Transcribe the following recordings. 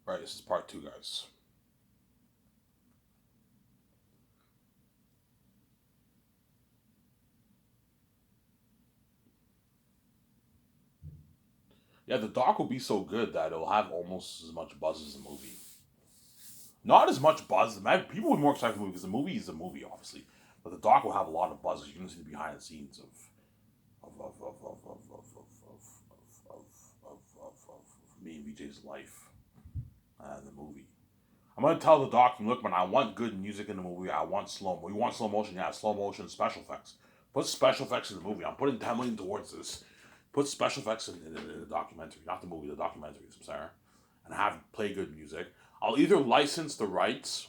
Right, this is part 2, guys. Yeah, the doc will be so good that it'll have almost as much buzz as the movie. Not as much buzz. Man, people will be more excited for the movie because the movie is a movie, obviously. But the doc will have a lot of buzz. You can see the behind the scenes of me and VJ's life and the movie. I'm gonna tell the doc, look, man, I want good music in the movie. I want slow. We want slow motion. Yeah, slow motion, special effects. Put special effects in the movie. I'm putting 10 million towards this. Put special effects in the documentary, not the movie, the documentary. I'm sorry, and have play good music. I'll either license the rights.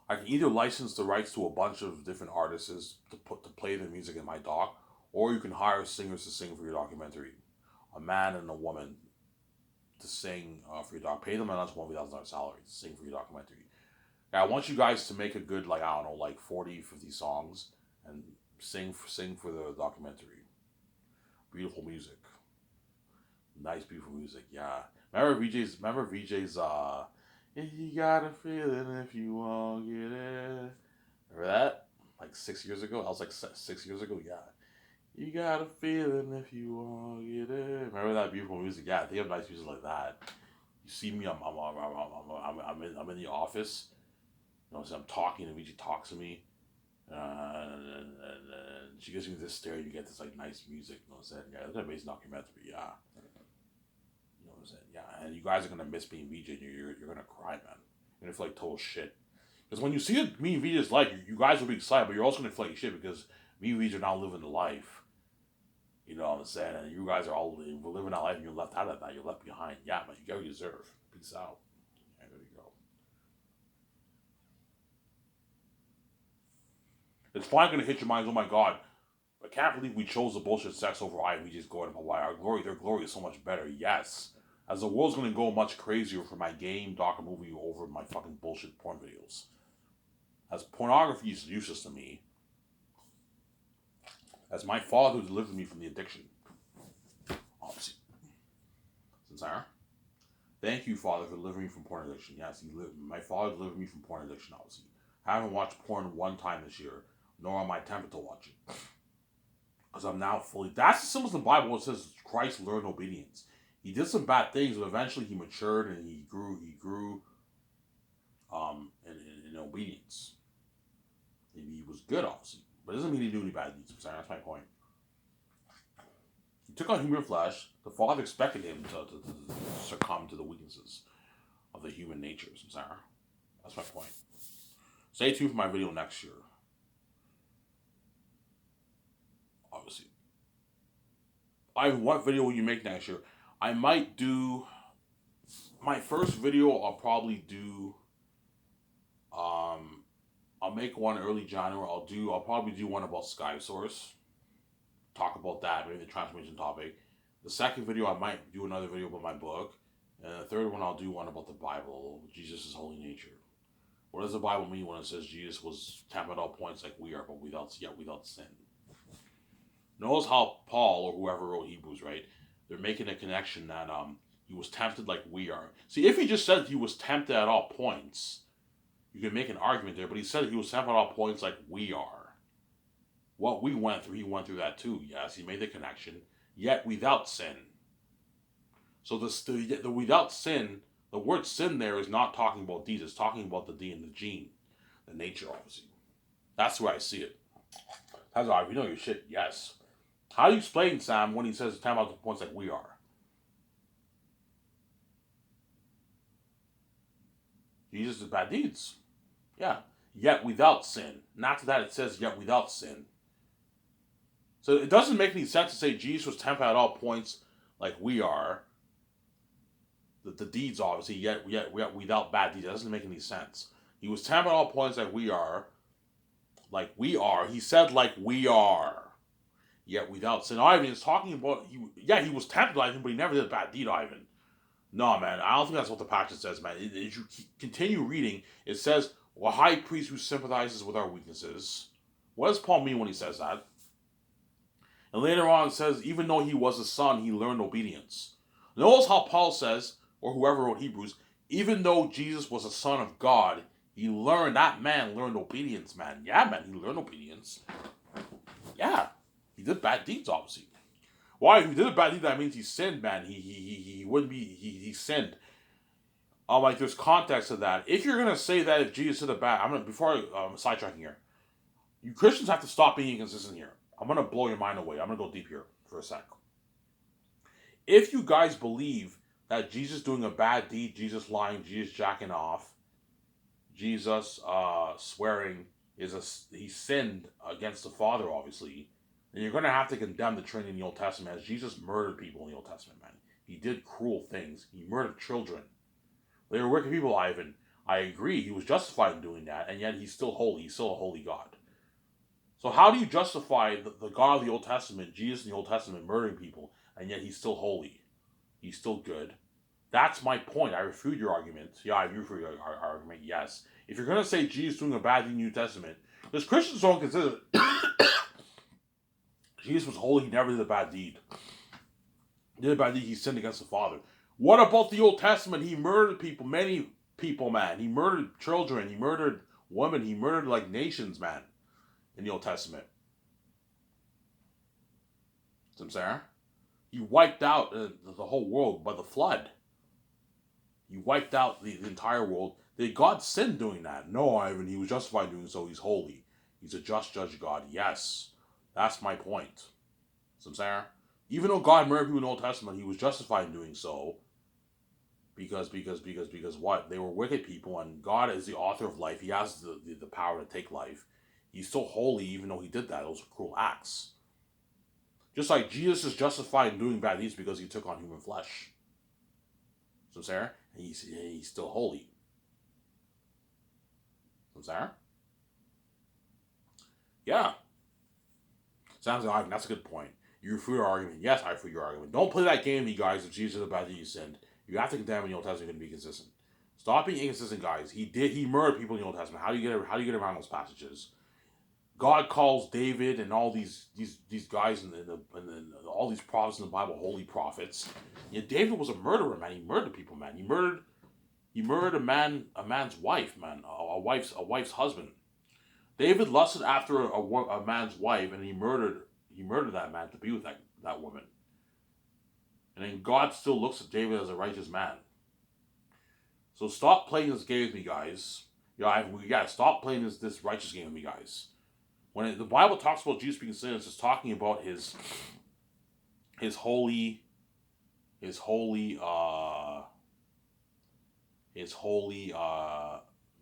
I can either license the rights to a bunch of different artists to play their music in my doc, or you can hire singers to sing for your documentary, a man and a woman to sing for your doc. Pay them an $1,000 salary to sing for your documentary. Now, I want you guys to make a good, like, I don't know, like 40, 50 songs and sing for the documentary. Beautiful music. Nice, beautiful music, yeah. Remember VJ's, if you got a feeling if you won't get it. Remember that? Like 6 years ago? That was like 6 years ago, yeah. You got a feeling if you won't get it. Remember that beautiful music? Yeah, they have nice music like that. You see me, I'm in the office. You know, so I'm talking, and VJ talks to me. And she gives me this stare. You get this like nice music. You know what I'm saying? Yeah, it's an amazing documentary. Yeah, you know what I'm saying? Yeah, and you guys are gonna miss me and VJ. And you're gonna cry, man. You're gonna feel like total shit. Because when you see it, me and VJ's like, you guys will be excited, but you're also gonna feel like shit because me and VJ are now living the life. You know what I'm saying? And you guys are all living that life, and you're left out of that. You're left behind. Yeah, man, you get what you deserve. Peace out. Yeah, there you go. It's finally gonna hit your minds. Oh my god, I can't believe we chose the bullshit sex over IMVJ's glory and Hawaii. Our glory, their glory is so much better. Yes. As the world's gonna go much crazier for my game, doc, movie over my fucking bullshit porn videos. As pornography is useless to me, as my father delivered me from the addiction. Obviously. Sincere. Thank you, Father, for delivering me from porn addiction. Yes, my father delivered me from porn addiction, obviously. I haven't watched porn one time this year, nor am I tempted to watch it. Because I'm now fully. That's the symbols in the Bible. It says Christ learned obedience. He did some bad things, but eventually he matured and he grew. He grew in obedience. And he was good, obviously. But it doesn't mean he didn't do any bad deeds. I'm sorry, that's my point. He took on human flesh. The Father expected him to succumb to the weaknesses of the human nature. I'm sorry. That's my point. Stay tuned for my video next year. Obviously. What video will you make next year? I might do my first video. I'll make one early January. I'll probably do one about Sky Source. Talk about that, maybe the transformation topic. The second video I might do another video about my book. And the third one I'll do one about the Bible, Jesus' holy nature. What does the Bible mean when it says Jesus was tempted at all points like we are, but without sin? Notice how Paul or whoever wrote Hebrews, right? They're making a connection that he was tempted like we are. See, if he just said he was tempted at all points, you can make an argument there. But he said he was tempted at all points like we are. What we went through, he went through that too. Yes, he made the connection. Yet without sin. So the without sin, the word sin there is not talking about deeds. It's talking about the D and the gene, the nature, obviously. That's the way I see it. That's all right. You know your shit. Yes. How do you explain, Sam, when he says time out the points like we are? Jesus did bad deeds. Yeah. Yet without sin. And after that it says yet without sin. So it doesn't make any sense to say Jesus was tempted at all points like we are. The deeds, obviously, yet without bad deeds. That doesn't make any sense. He was tempted at all points like we are. Like we are. He said like we are. Yet without sin. Ivan is talking about, he was tempted, Ivan, but he never did a bad deed, Ivan. No, man, I don't think that's what the passage says, man. If you continue reading, it says, a high priest who sympathizes with our weaknesses. What does Paul mean when he says that? And later on it says, even though he was a son, he learned obedience. Notice how Paul says, or whoever wrote Hebrews, even though Jesus was a son of God, that man learned obedience, man. Yeah, man, he learned obedience. Yeah, he did bad deeds, obviously. Why? If he did a bad deed, that means he sinned, man. He wouldn't be, he sinned. Like, there's context to that. If you're going to say that if Jesus did a bad, before sidetracking here, you Christians have to stop being inconsistent here. I'm going to blow your mind away. I'm going to go deep here for a sec. If you guys believe that Jesus doing a bad deed, Jesus lying, Jesus jacking off, Jesus swearing he sinned against the Father, obviously, then you're going to have to condemn the Trinity in the Old Testament, as Jesus murdered people in the Old Testament, man. He did cruel things. He murdered children. They were wicked people, Ivan. I agree. He was justified in doing that, and yet he's still holy. He's still a holy God. So how do you justify the God of the Old Testament, Jesus in the Old Testament, murdering people, and yet he's still holy? He's still good. That's my point. I refute your argument. Yeah, I refute your argument, yes. If you're going to say Jesus doing a bad thing in the New Testament, because Christians don't consider Jesus was holy, he never did a bad deed. He did a bad deed, he sinned against the Father. What about the Old Testament? He murdered people, many people, man. He murdered children, he murdered women, he murdered like nations, man, in the Old Testament. See what I'm saying? He wiped out the whole world by the flood. He wiped out the entire world. Did God sin doing that? No, Ivan. He was justified doing so. He's holy. He's a just judge God. Yes. That's my point. See what I'm saying? Even though God murdered people in the Old Testament, he was justified in doing so. Because what? They were wicked people, and God is the author of life. He has the power to take life. He's still holy even though he did that. Those were cruel acts. Just like Jesus is justified in doing bad deeds because he took on human flesh. So Sarah, he's still holy. So Sarah? Yeah. Sounds like that's a good point. You refute your argument. Yes, I refute your argument. Don't play that game, you guys. If Jesus is about to you sinned, you have to condemn in the Old Testament and be consistent. Stop being inconsistent, guys. He murdered people in the Old Testament. How do you get around those passages? God calls David and all these guys and all these prophets in the Bible holy prophets. Yeah, David was a murderer, man. He murdered people, man. He murdered a man's wife, man. A wife's husband. David lusted after a man's wife, and he murdered that man to be with that woman. And then God still looks at David as a righteous man. So stop playing this game with me, guys. Stop playing this righteous game with me, guys. When the Bible talks about Jesus being sinless, it's talking about his holy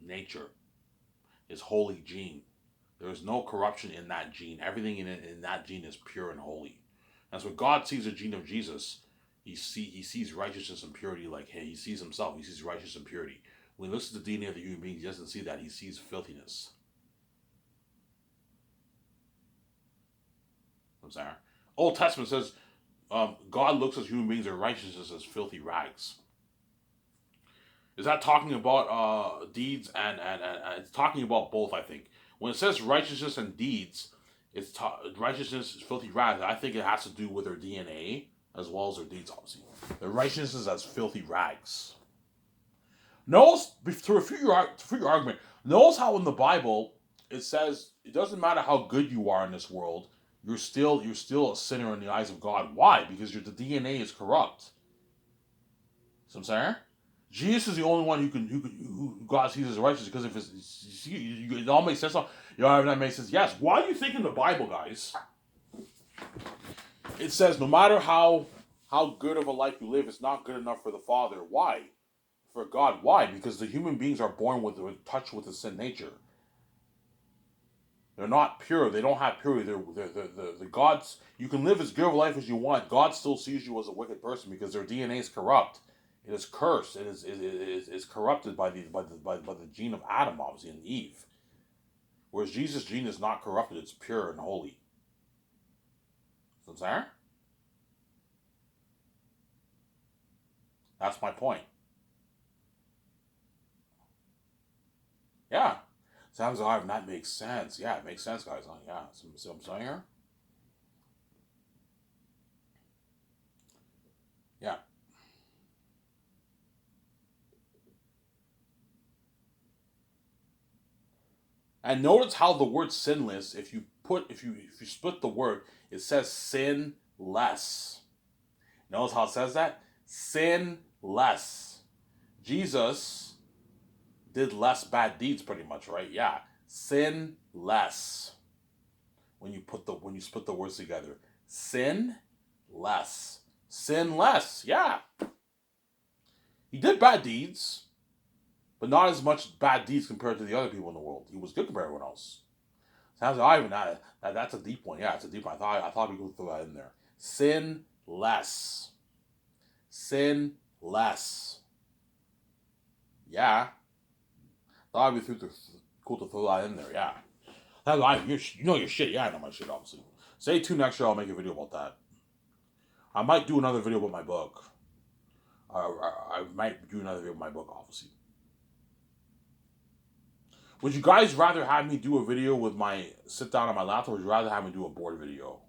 nature, his holy gene. There is no corruption in that gene. Everything in that gene is pure and holy. That's what God sees the gene of Jesus. He sees righteousness and purity like, hey, he sees himself. He sees righteousness and purity. When he looks at the DNA of the human being, he doesn't see that. He sees filthiness. I'm sorry. Old Testament says God looks at human beings and righteousness as filthy rags. Is that talking about deeds and it's talking about both, I think. When it says righteousness and deeds, righteousness is filthy rags. I think it has to do with their DNA as well as their deeds, obviously. The righteousness is as filthy rags. Notice, to refute your argument, notice how in the Bible it says it doesn't matter how good you are in this world, you're still a sinner in the eyes of God. Why? Because the DNA is corrupt. See what I'm saying? Jesus is the only one who God sees as righteous, because if it all makes sense. That makes sense. Yes. Why do you think in the Bible, guys, it says no matter how good of a life you live, it's not good enough for the Father? Why? For God? Why? Because the human beings are born with touch with the sin nature. They're not pure. They don't have purity. They're the gods. You can live as good of a life as you want. God still sees you as a wicked person because their DNA is corrupt. It is cursed. It is corrupted by the gene of Adam, obviously, and Eve. Whereas Jesus' gene is not corrupted. It's pure and holy. So I'm saying? That's my point. Yeah. Sounds like that makes sense. Yeah, it makes sense, guys. Yeah. See what I'm saying here? Yeah. And notice how the word sinless, if you split the word, it says sin less. Notice how it says that? Sin less. Jesus did less bad deeds pretty much, right? Yeah. Sin less. When you split the words together. Sin less. Sin less. Yeah. He did bad deeds, but not as much bad deeds compared to the other people in the world. He was good compared to everyone else. Sounds like Ivan. That's a deep one. Yeah, it's a deep one. I thought we could throw that in there. Sin less. Sin less. Yeah. Thought it'd be cool to throw that in there. Yeah. Sounds like Ivan. You know your shit. Yeah, I know my shit. Obviously. Stay tuned next year. I'll make a video about that. I might do another video about my book. I might do another video about my book. Obviously. Would you guys rather have me do a video with my sit down on my laptop, or would you rather have me do a board video?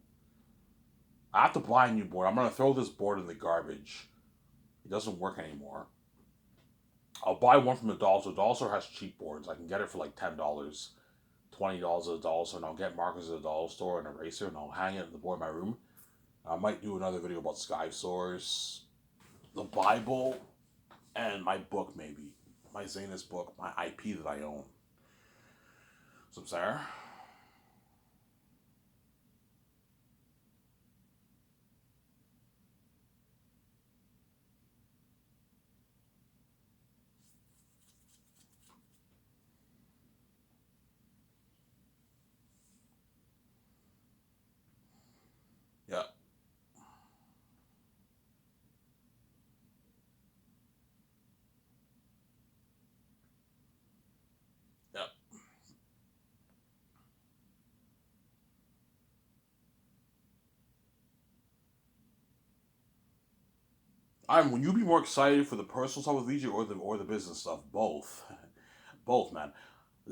I have to buy a new board. I'm going to throw this board in the garbage. It doesn't work anymore. I'll buy one from the dollar store. The dollar store has cheap boards. I can get it for like $10, $20 at the dollar store, and I'll get markers at the dollar store and an eraser, and I'll hang it in the board in my room. I might do another video about Sky Source, the Bible, and my book maybe. My Zanus book, my IP that I own. Some Sarah. Yeah. Yeah. Will you be more excited for the personal stuff with VJ or the business stuff? Both. Both, man.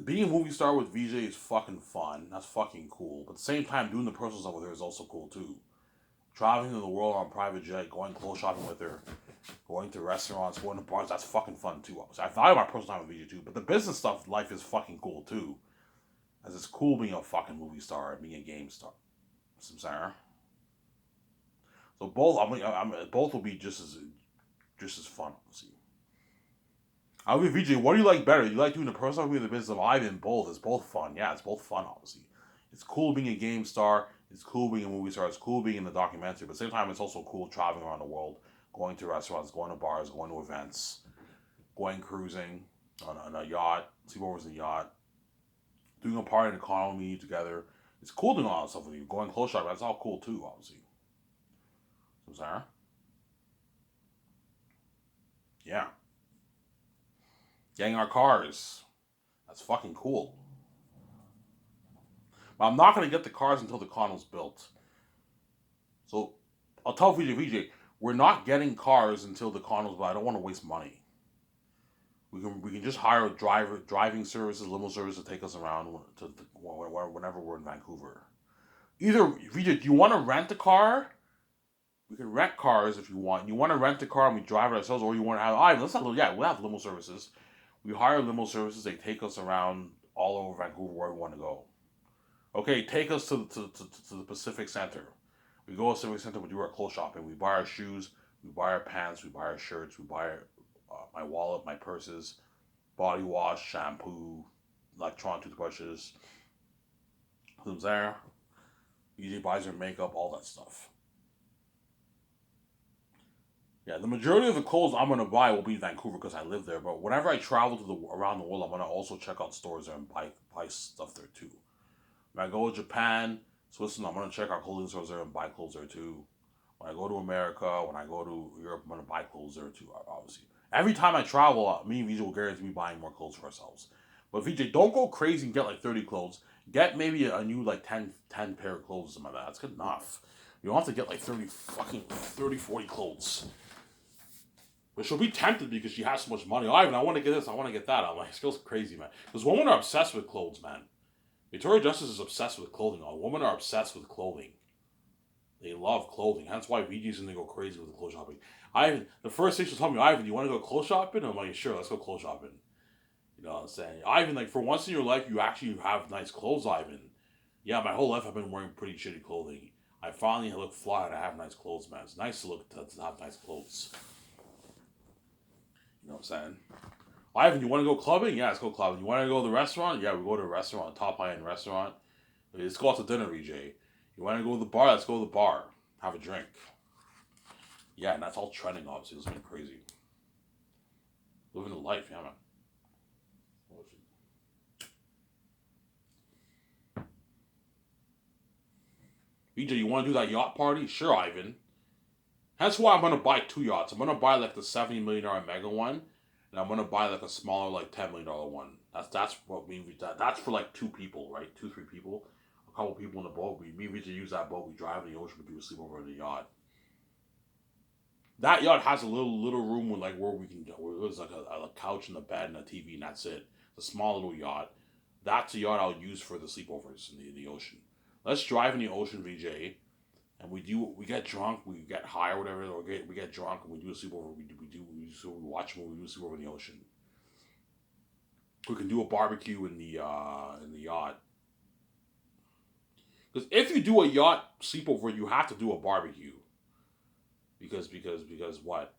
Being a movie star with VJ is fucking fun. That's fucking cool. But at the same time, doing the personal stuff with her is also cool too. Traveling to the world on private jet, going clothes shopping with her, going to restaurants, going to bars, that's fucking fun too. I value my personal time with VJ too. But the business stuff, life is fucking cool too. As it's cool being a fucking movie star and being a game star. Some Sarah. So both, both will be just as fun. See. I'll be VJ. What do you like better? You like doing the personal or the business of Ivan? Both. It's both fun. Yeah, it's both fun. Obviously, it's cool being a game star. It's cool being a movie star. It's cool being in the documentary. But at the same time, it's also cool traveling around the world, going to restaurants, going to bars, going to events, going cruising on a yacht, sleepovers in a yacht, doing a party in a economy together. It's cool doing all that stuff with you. Going close shopping. That's all cool too. Obviously. So Sarah. Yeah. Getting our cars. That's fucking cool. But I'm not going to get the cars until the condo's built. So I'll tell VJ, we're not getting cars until the condo's built. I don't want to waste money. We can just hire a driving services, limo service to take us around whenever we're in Vancouver. Either VJ, do you want to rent a car? We can rent cars if you want. You want to rent a car and we drive it ourselves, or you want to have we'll have limo services. We hire limo services. They take us around all over Vancouver where we want to go. Okay, take us to the Pacific Center. We go to Pacific Center. We do our clothes shopping. We buy our shoes. We buy our pants. We buy our shirts. We buy my wallet, my purses, body wash, shampoo, electronic toothbrushes. Who's there? VJ buys her makeup, all that stuff. Yeah, the majority of the clothes I'm gonna buy will be in Vancouver because I live there. But whenever I travel around the world, I'm gonna also check out stores there and buy stuff there too. When I go to Japan, Switzerland, I'm gonna check out clothing stores there and buy clothes there too. When I go to America, when I go to Europe, I'm gonna buy clothes there too. Obviously, every time I travel, me and VJ will guarantee me buying more clothes for ourselves. But VJ, don't go crazy and get like 30 clothes. Get maybe a new like 10 pair of clothes or something like that. That's good enough. You don't have to get like 40 clothes. But she'll be tempted because she has so much money. Ivan, I want to get this, I want to get that. I'm like, it feels crazy, man. Because women are obsessed with clothes, man. Victoria Justice is obsessed with clothing. Women are obsessed with clothing. They love clothing. That's why VJ's gonna go crazy with the clothes shopping. The first thing she'll tell me, Ivan, do you want to go clothes shopping? I'm like, sure, let's go clothes shopping. You know what I'm saying? Ivan, like, for once in your life, you actually have nice clothes, Ivan. Yeah, my whole life I've been wearing pretty shitty clothing. I finally look fly and I have nice clothes, man. It's nice to look to have nice clothes. You know what I'm saying? Ivan, you want to go clubbing? Yeah, let's go clubbing. You want to go to the restaurant? Yeah, we go to a restaurant, top high end restaurant. Let's go out to dinner, EJ. You want to go to the bar? Let's go to the bar. Have a drink. Yeah, and that's all trending, obviously. It's been crazy. Living the life, yeah, man. BJ, you want to do that yacht party? Sure, Ivan. That's why I'm gonna buy two yachts. I'm gonna buy like the $70 million mega one, and I'm gonna buy like a smaller like $10 million one. That's what that's for like two people, right? Two, three people, a couple people in the boat. We just use that boat. We drive in the ocean. People sleep over in the yacht. That yacht has a little room with like where we can. Where there's like a couch and a bed and a TV, and that's it. It's a small little yacht. That's a yacht I'll use for the sleepovers in the ocean. Let's drive in the ocean, VJ, and we get drunk, we get high or whatever, or we get drunk and we do a sleepover. We watch a movie, we do a sleepover in the ocean. We can do a barbecue in the yacht. Because if you do a yacht sleepover, you have to do a barbecue. Because what?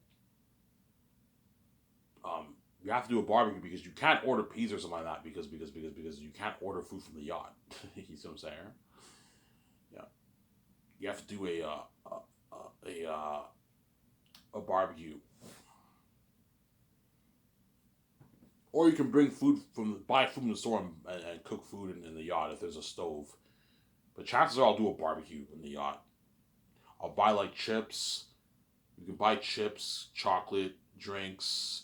You have to do a barbecue because you can't order pizza or something like that because you can't order food from the yacht. You see what I'm saying? Yeah. You have to do a barbecue, or you can bring food buy food from the store and cook food in the yacht if there's a stove. But chances are I'll do a barbecue in the yacht. I'll buy like chips. You can buy chips, chocolate, drinks,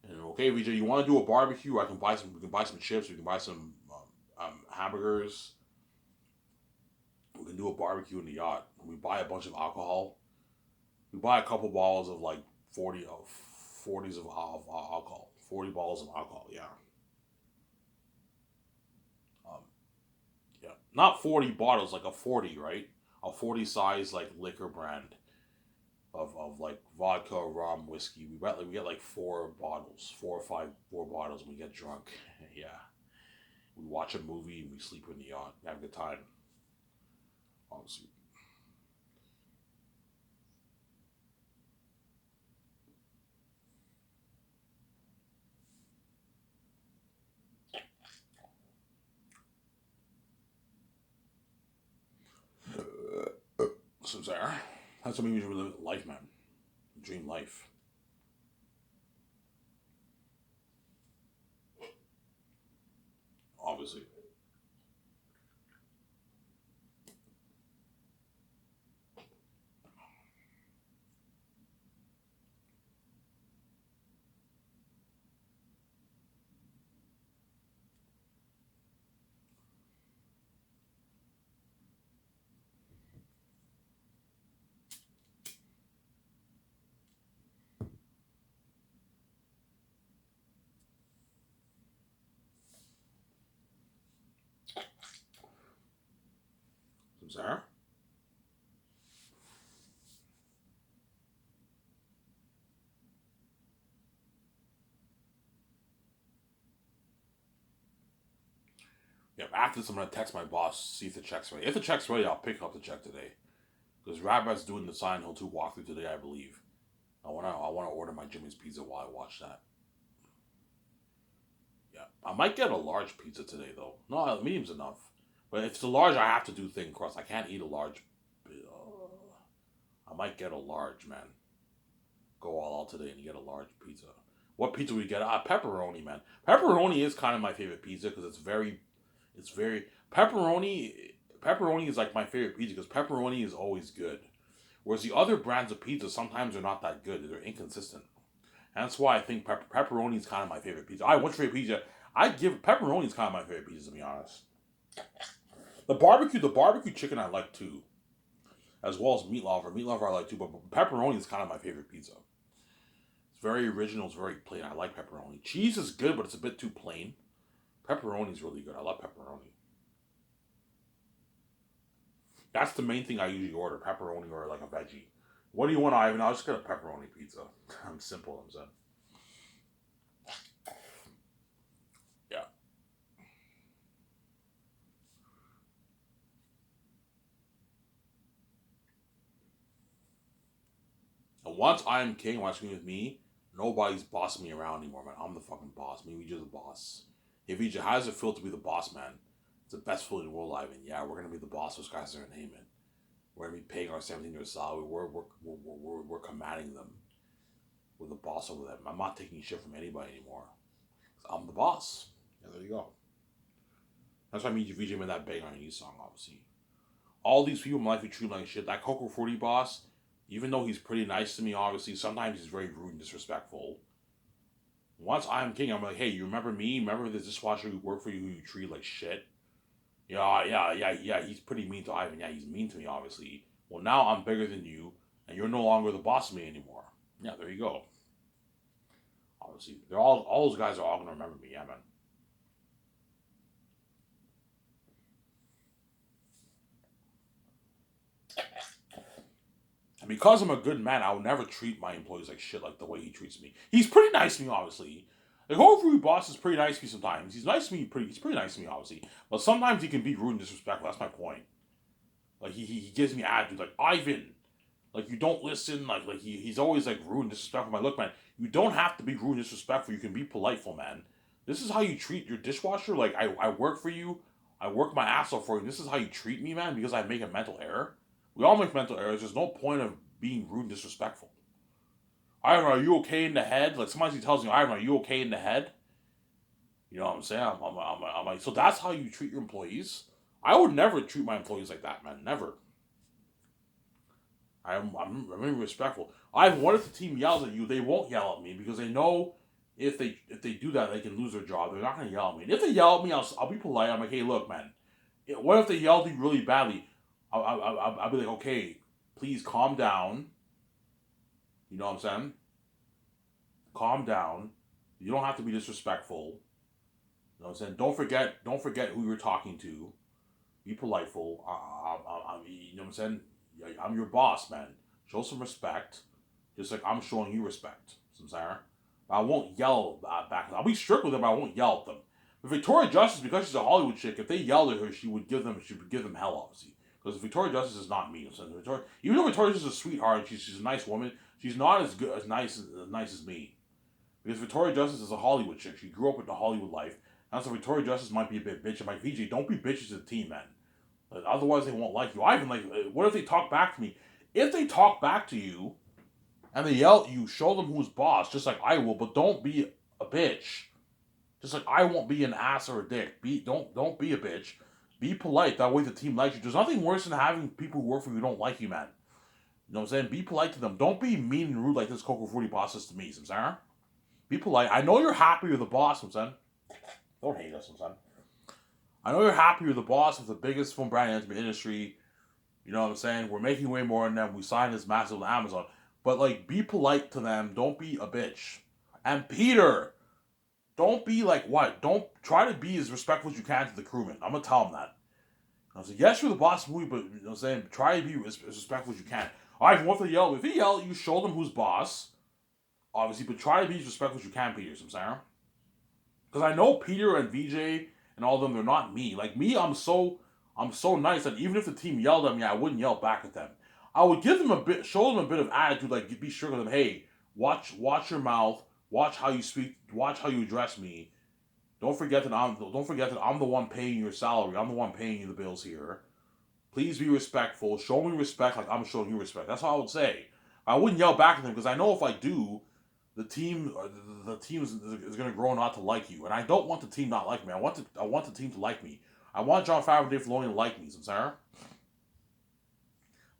and okay, VJ, you want to do a barbecue? I can buy some. We can buy some chips. We can buy some hamburgers. We can do a barbecue in the yacht. We buy a bunch of alcohol. We buy a couple bottles of like 40s of alcohol. 40 bottles of alcohol. Yeah. Um, yeah. Not 40 bottles, like a 40, right? A 40 size like liquor brand of like vodka, rum, whiskey. We get like four bottles, four bottles, and we get drunk. Yeah. We watch a movie and we sleep in the yacht. We have a good time. Honestly. So Sarah, that's something we should live life, man. Dream life. Obviously. So Sarah? Yeah, after this, I'm gonna text my boss, see if the check's ready. If the check's ready, I'll pick up the check today. Because Rabbi's doing the Silent Hill 2 walkthrough today, I believe. I wanna order my Jimmy's pizza while I watch that. Yeah, I might get a large pizza today though. No, medium's enough. But if it's a large, I have to do thin crust. I can't eat a large. I might get a large, man. Go all out today and get a large pizza. What pizza we get? Pepperoni, man. Pepperoni is kind of my favorite pizza because it's very pepperoni. Pepperoni is like my favorite pizza because pepperoni is always good. Whereas the other brands of pizza sometimes they're not that good. They're inconsistent. And that's why I think pepperoni is kind of my favorite pizza. What's your favorite pizza? I give pepperoni is kind of my favorite pizza to be honest. The barbecue chicken I like too, as well as meat lover. Meat lover I like too, but pepperoni is kind of my favorite pizza. It's very original. It's very plain. I like pepperoni. Cheese is good, but it's a bit too plain. Pepperoni is really good. I love pepperoni. That's the main thing I usually order: pepperoni or like a veggie. What do you want, Ivan? I'll just get a pepperoni pizza. I'm simple. I'm saying. once I am king, once you're with me, nobody's bossing me around anymore, man. I'm the fucking boss. Me and VJ's the boss. Hey VJ, how does it feel to be the boss, man? It's the best feeling in the world live in. Yeah, we're gonna be the boss. Those guys are gonna name it. We're gonna be paying our 17-year salary. We're commanding them. We're the boss over them. I'm not taking shit from anybody anymore. I'm the boss. Yeah, there you go. That's why I mean VJ made that bang on a song, obviously. All these people in my life we treat like shit. That Coco 40 boss, even though he's pretty nice to me, obviously, sometimes he's very rude and disrespectful. Once I'm king, I'm like, hey, you remember me? Remember the dishwasher who worked for you who you treat like shit? Yeah, he's pretty mean to Ivan. Yeah, he's mean to me, obviously. Well, now I'm bigger than you, and you're no longer the boss of me anymore. Yeah, there you go. Obviously, all those guys are all gonna remember me, yeah, man. And because I'm a good man, I would never treat my employees like shit like the way he treats me. He's pretty nice to me, obviously. Like, hopefully, boss is pretty nice to me sometimes. He's nice to me, he's pretty nice to me, obviously. But sometimes he can be rude and disrespectful. That's my point. Like, he gives me attitude. Like, Ivan, like, you don't listen. Like he's always, like, rude and disrespectful. My look, man, you don't have to be rude and disrespectful. You can be politeful, man. This is how you treat your dishwasher. Like, I work for you. I work my ass off for you. This is how you treat me, man, because I make a mental error. We all make mental errors. There's no point of being rude and disrespectful. Ivan, are you okay in the head? Like, sometimes he tells me, Ivan, are you okay in the head? You know what I'm saying? I'm like, so that's how you treat your employees? I would never treat my employees like that, man. Never. I'm really respectful. Ivan, what if the team yells at you? They won't yell at me because they know if they do that, they can lose their job. They're not going to yell at me. And if they yell at me, I'll be polite. I'm like, hey, look, man. What if they yell at you really badly? I'll be like, okay, please calm down. You know what I'm saying? Calm down. You don't have to be disrespectful. You know what I'm saying? Don't forget who you're talking to. Be politeful. You know what I'm saying? I'm your boss, man. Show some respect. Just like I'm showing you respect. You know what I'm saying? I won't yell back. I'll be strict with them, but I won't yell at them. But Victoria Justice, because she's a Hollywood chick, if they yelled at her, she would give them hell, obviously. Because Victoria Justice is not me. So even though Victoria Justice is a sweetheart, she's a nice woman. She's not as nice as me. Because Victoria Justice is a Hollywood chick. She grew up with the Hollywood life. And so Victoria Justice might be a bit bitchy. I'm like, VJ, don't be bitches to the team, man. Otherwise, they won't like you. I even like, what if they talk back to me? If they talk back to you and they yell at you, show them who's boss, just like I will, but don't be a bitch. Just like I won't be an ass or a dick. Don't be a bitch. Be polite. That way the team likes you. There's nothing worse than having people who work for you who don't like you, man. You know what I'm saying? Be polite to them. Don't be mean and rude like this Coco Fruity boss is to me, Samsara. Be polite. I know you're happy with the boss, Samsara. Don't hate us, Samsara. I know you're happy with the boss of the biggest film brand in the industry. You know what I'm saying? We're making way more than them. We signed this massive with Amazon. But, like, be polite to them. Don't be a bitch. And Peter, don't be like what? Don't try to be as respectful as you can to the crewman. I'm going to tell him that. I was like, yes, you're the boss of the movie, but you know what I'm saying? Try to be as respectful as you can. All right, if they yell, if he yell, you show them who's boss, obviously, but try to be as respectful as you can, Peter. I'm saying, because I know Peter and VJ and all of them, they're not me. Like me, I'm so nice that even if the team yelled at me, I wouldn't yell back at them. I would give them a bit, show them a bit of attitude, like be sure with them. Hey, watch your mouth, watch how you speak, watch how you address me. Don't forget that I'm the one paying your salary. I'm the one paying you the bills here. Please be respectful. Show me respect like I'm showing you respect. That's all I would say. I wouldn't yell back at them because I know if I do, the team is going to grow not to like you, and I don't want the team not like me. I want the team to like me. I want Jon Favreau and Dave Filoni to like me. Sarah,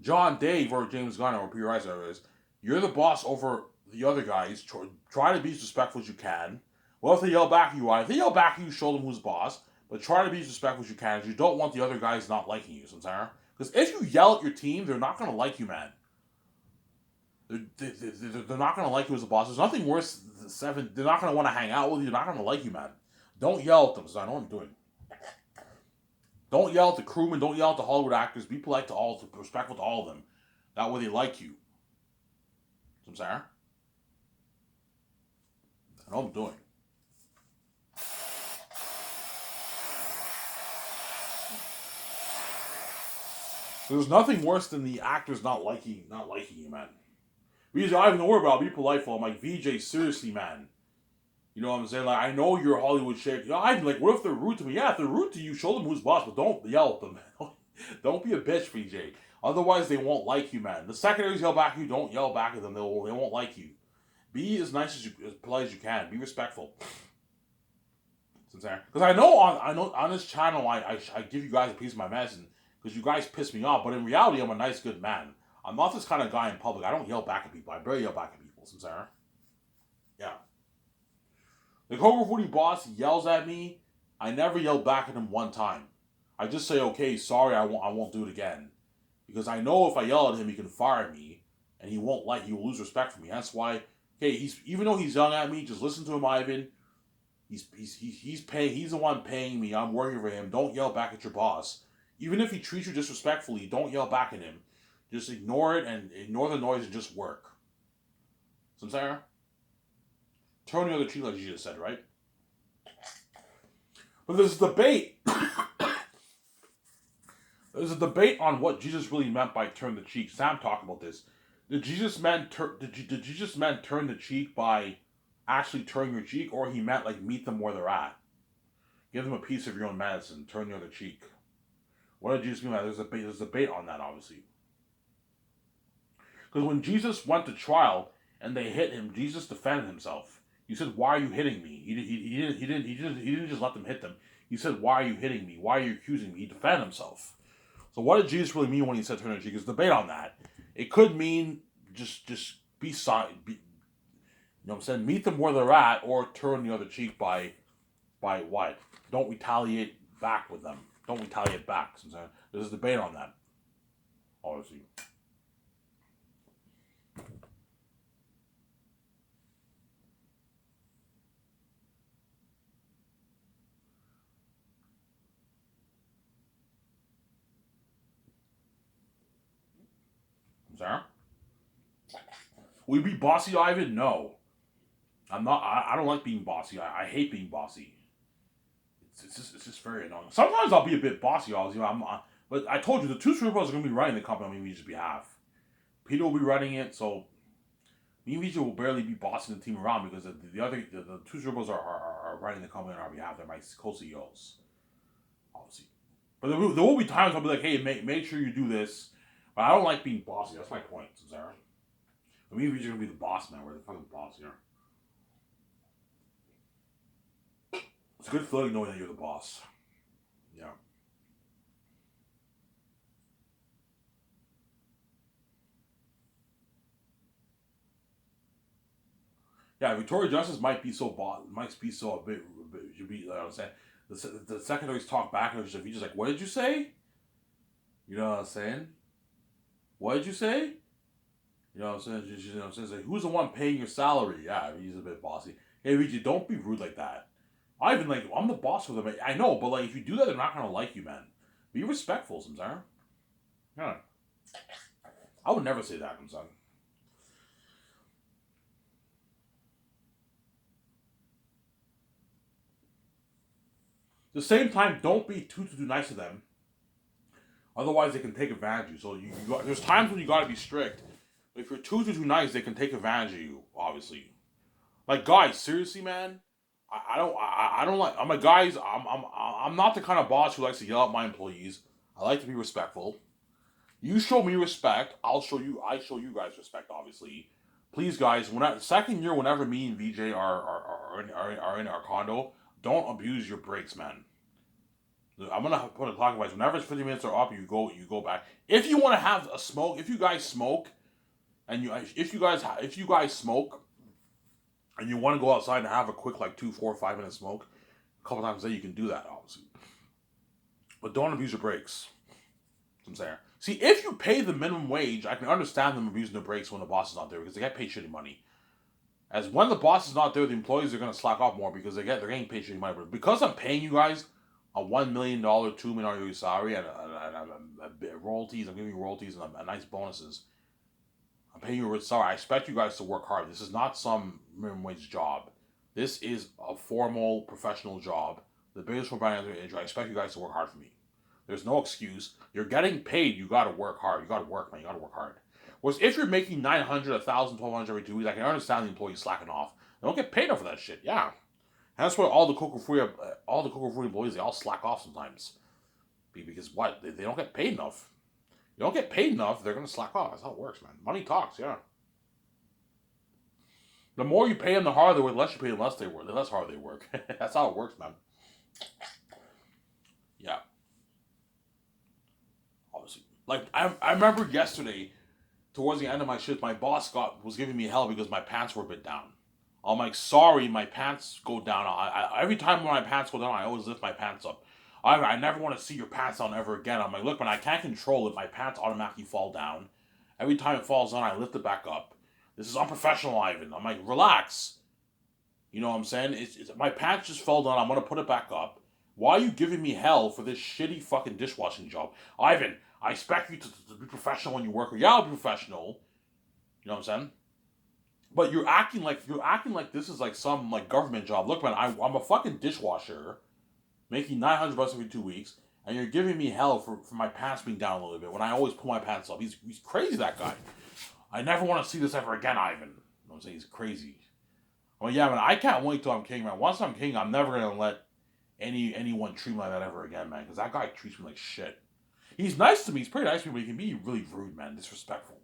John, Dave, or James Gunn or Peter Rice, whatever it is, you're the boss over the other guys. Try to be as respectful as you can. Well, if they yell back at you, show them who's boss. But try to be as respectful as you can. As you don't want the other guys not liking you, Sarah. Because if you yell at your team, they're not going to like you, man. They're not going to like you as a boss. There's nothing worse than seven. They're not going to want to hang out with you. They're not going to like you, man. Don't yell at them, so I know what I'm doing. Don't yell at the crewmen. Don't yell at the Hollywood actors. Be polite to all, respectful to all of them. That way they like you. I'm sorry. I know what I'm doing. There's nothing worse than the actors not liking you, man. VJ, I don't even worry about it. I'll be polite. I'm like, VJ, seriously, man. You know what I'm saying? Like, I know you're a Hollywood chick. You know, I'm like, what if they're rude to me? Yeah, if they're rude to you, show them who's boss, but don't yell at them. Don't be a bitch, VJ. Otherwise, they won't like you, man. The secondaries yell back at you, don't yell back at them. They won't like you. Be as nice as polite as you can. Be respectful. Because I know on this channel, I give you guys a piece of my medicine because you guys piss me off. But in reality, I'm a nice, good man. I'm not this kind of guy in public. I don't yell back at people. I barely yell back at people. Sincere. Yeah. The Cobra Footy boss yells at me. I never yell back at him one time. I just say, okay, sorry, I won't do it again. Because I know if I yell at him, he can fire me, and he will lose respect for me. That's why, okay, even though he's yelling at me, just listen to him, Ivan. He's the one paying me. I'm working for him. Don't yell back at your boss. Even if he treats you disrespectfully, don't yell back at him. Just ignore it and ignore the noise and just work. So I'm saying? Turn the other cheek, like Jesus said, right? But there's a debate. There's a debate on what Jesus really meant by turn the cheek. Sam talked about this. Did Jesus meant turn the cheek by actually turn your cheek, or he meant like meet them where they're at? Give them a piece of your own medicine, turn the other cheek. What did Jesus mean by that? There's a debate on that, obviously. Because when Jesus went to trial and they hit him, Jesus defended himself. He said, "Why are you hitting me?" He didn't just let them hit them. He said, "Why are you hitting me? Why are you accusing me?" He defended himself. So what did Jesus really mean when he said turn the cheek? There's a debate on that. It could mean just be silent. You know what I'm saying? Meet them where they're at, or turn the other cheek by what? Don't retaliate back with them. Don't retaliate back. Sometimes there's a debate on that. Obviously. Sarah? Will you be bossy, Ivan? No. I'm not. I don't like being bossy. I hate being bossy. It's just very annoying. Sometimes I'll be a bit bossy. But I told you the two superheroes are going to be running the company on me just behalf. Peter will be running it, so me and Vijay will barely be bossing the team around because the two superheroes are running the company on our behalf. They're my co-CEOs, obviously. But there will be times I'll be like, hey, make sure you do this. But I don't like being bossy. That's my point, Sarah. But me and Vijay are going to be the boss, man. We're the fucking boss here. It's a good feeling knowing that you're the boss. Yeah. Yeah, Victoria Justice might be so a bit should be like I was saying. The secondaries talk back and she's just like, what did you say? You know what I'm saying? What did you say? You know what I'm saying? You know what I'm saying? It's like, who's the one paying your salary? Yeah, he's a bit bossy. Hey, Vijay, don't be rude like that. I'm the boss for them. I know, but like if you do that, they're not gonna like you, man. Be respectful, sometimes. Yeah. I would never say that, son. At the same time, don't be too nice to them. Otherwise, they can take advantage of you. So there's times when you gotta be strict. But if you're too nice, they can take advantage of you. Obviously, like guys, seriously, man. I don't like. I'm a guys. I'm not the kind of boss who likes to yell at my employees. I like to be respectful. You show me respect, I show you guys respect. Obviously, please, guys. Second year, whenever me and VJ are in our condo, don't abuse your breaks, man. I'm gonna put a clock advice. Whenever it's 50 minutes or up, you go back. If you want to have a smoke, if you guys smoke, and if you guys smoke, and you want to go outside and have a quick like 2, 4, 5 minute smoke, a couple times a day you can do that, obviously. But don't abuse your breaks. I'm saying. See, if you pay the minimum wage, I can understand them abusing the breaks when the boss is not there because they get paid shitty money. As when the boss is not there, the employees are gonna slack off more because they're getting paid shitty money. But because I'm paying you guys a $1 million, $2 million salary and royalties, I'm giving you royalties and nice bonuses. I'm paying you a rich salary. I expect you guys to work hard. This is not some minimum wage job. This is a formal, professional job. The biggest provider in the I expect you guys to work hard for me. There's no excuse. You're getting paid. You gotta work hard. You gotta work, man. You gotta work hard. Whereas if you're making 900, 1,000, 1,200 every 2 weeks, I can understand the employees slacking off. They don't get paid enough for that shit. Yeah, that's why all the Coca Free employees, they all slack off sometimes. Because what? They don't get paid enough. You don't get paid enough, they're gonna slack off. That's how it works, man. Money talks. Yeah. The more you pay them, the harder they work. The less you pay them, the less hard they work. That's how it works, man. Yeah. Obviously, like I remember yesterday, towards the end of my shift, my boss was giving me hell because my pants were a bit down. I'm like, sorry, my pants go down. Every time when my pants go down, I always lift my pants up. I never want to see your pants down ever again. I'm like, look, when I can't control it, my pants automatically fall down. Every time it falls down, I lift it back up. This is unprofessional, Ivan. I'm like, relax. You know what I'm saying? My pants just fell down. I'm gonna put it back up. Why are you giving me hell for this shitty fucking dishwashing job, Ivan? I expect you to be professional when you work. Yeah, I'll be professional. You know what I'm saying? But you're acting like this is like some like government job. Look, man, I'm a fucking dishwasher, making $900 every 2 weeks, and you're giving me hell for my pants being down a little bit when I always pull my pants up. He's crazy, that guy. I never want to see this ever again, Ivan. You know what I'm saying? He's crazy. Well, yeah, man, I can't wait till I'm king, man. Once I'm king, I'm never gonna let anyone treat me like that ever again, man. Because that guy treats me like shit. He's nice to me. He's pretty nice to me, but he can be really rude, man. Disrespectful.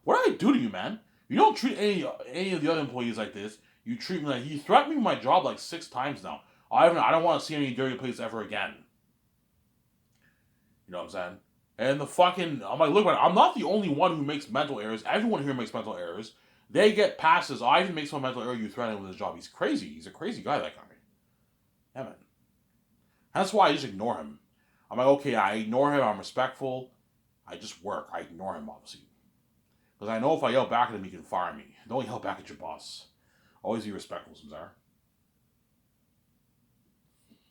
What did I do to you, man? You don't treat any of the other employees like this. You treat me like he threatened me with my job like 6 times now. I don't want to see any dirty place ever again. You know what I'm saying? And the fucking I'm like, look, man, I'm not the only one who makes mental errors. Everyone here makes mental errors. They get passes. I even make some mental error. You threaten him with his job. He's crazy. He's a crazy guy. That guy. Yeah, man. That's why I just ignore him. I'm like, okay, I ignore him. I'm respectful. I just work. I ignore him, obviously. Because I know if I yell back at him, he can fire me. Don't yell back at your boss. Always be respectful, Samsar.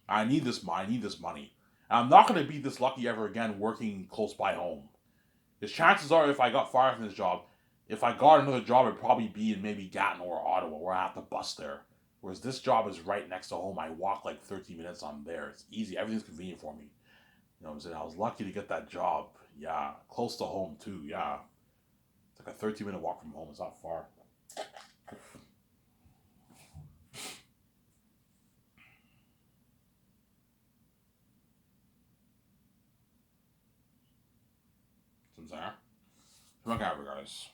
I need this. I need this money. And I'm not going to be this lucky ever again working close by home. Because chances are, if I got fired from this job, if I got another job, it'd probably be in maybe Gatineau or Ottawa, where I have to bus there. Whereas this job is right next to home. I walk like 13 minutes. I'm there. It's easy. Everything's convenient for me. You know what I'm saying? I was lucky to get that job. Yeah. Close to home, too. Yeah. It's like a 13-minute walk from home. It's not far. Samsar. Come on, guys.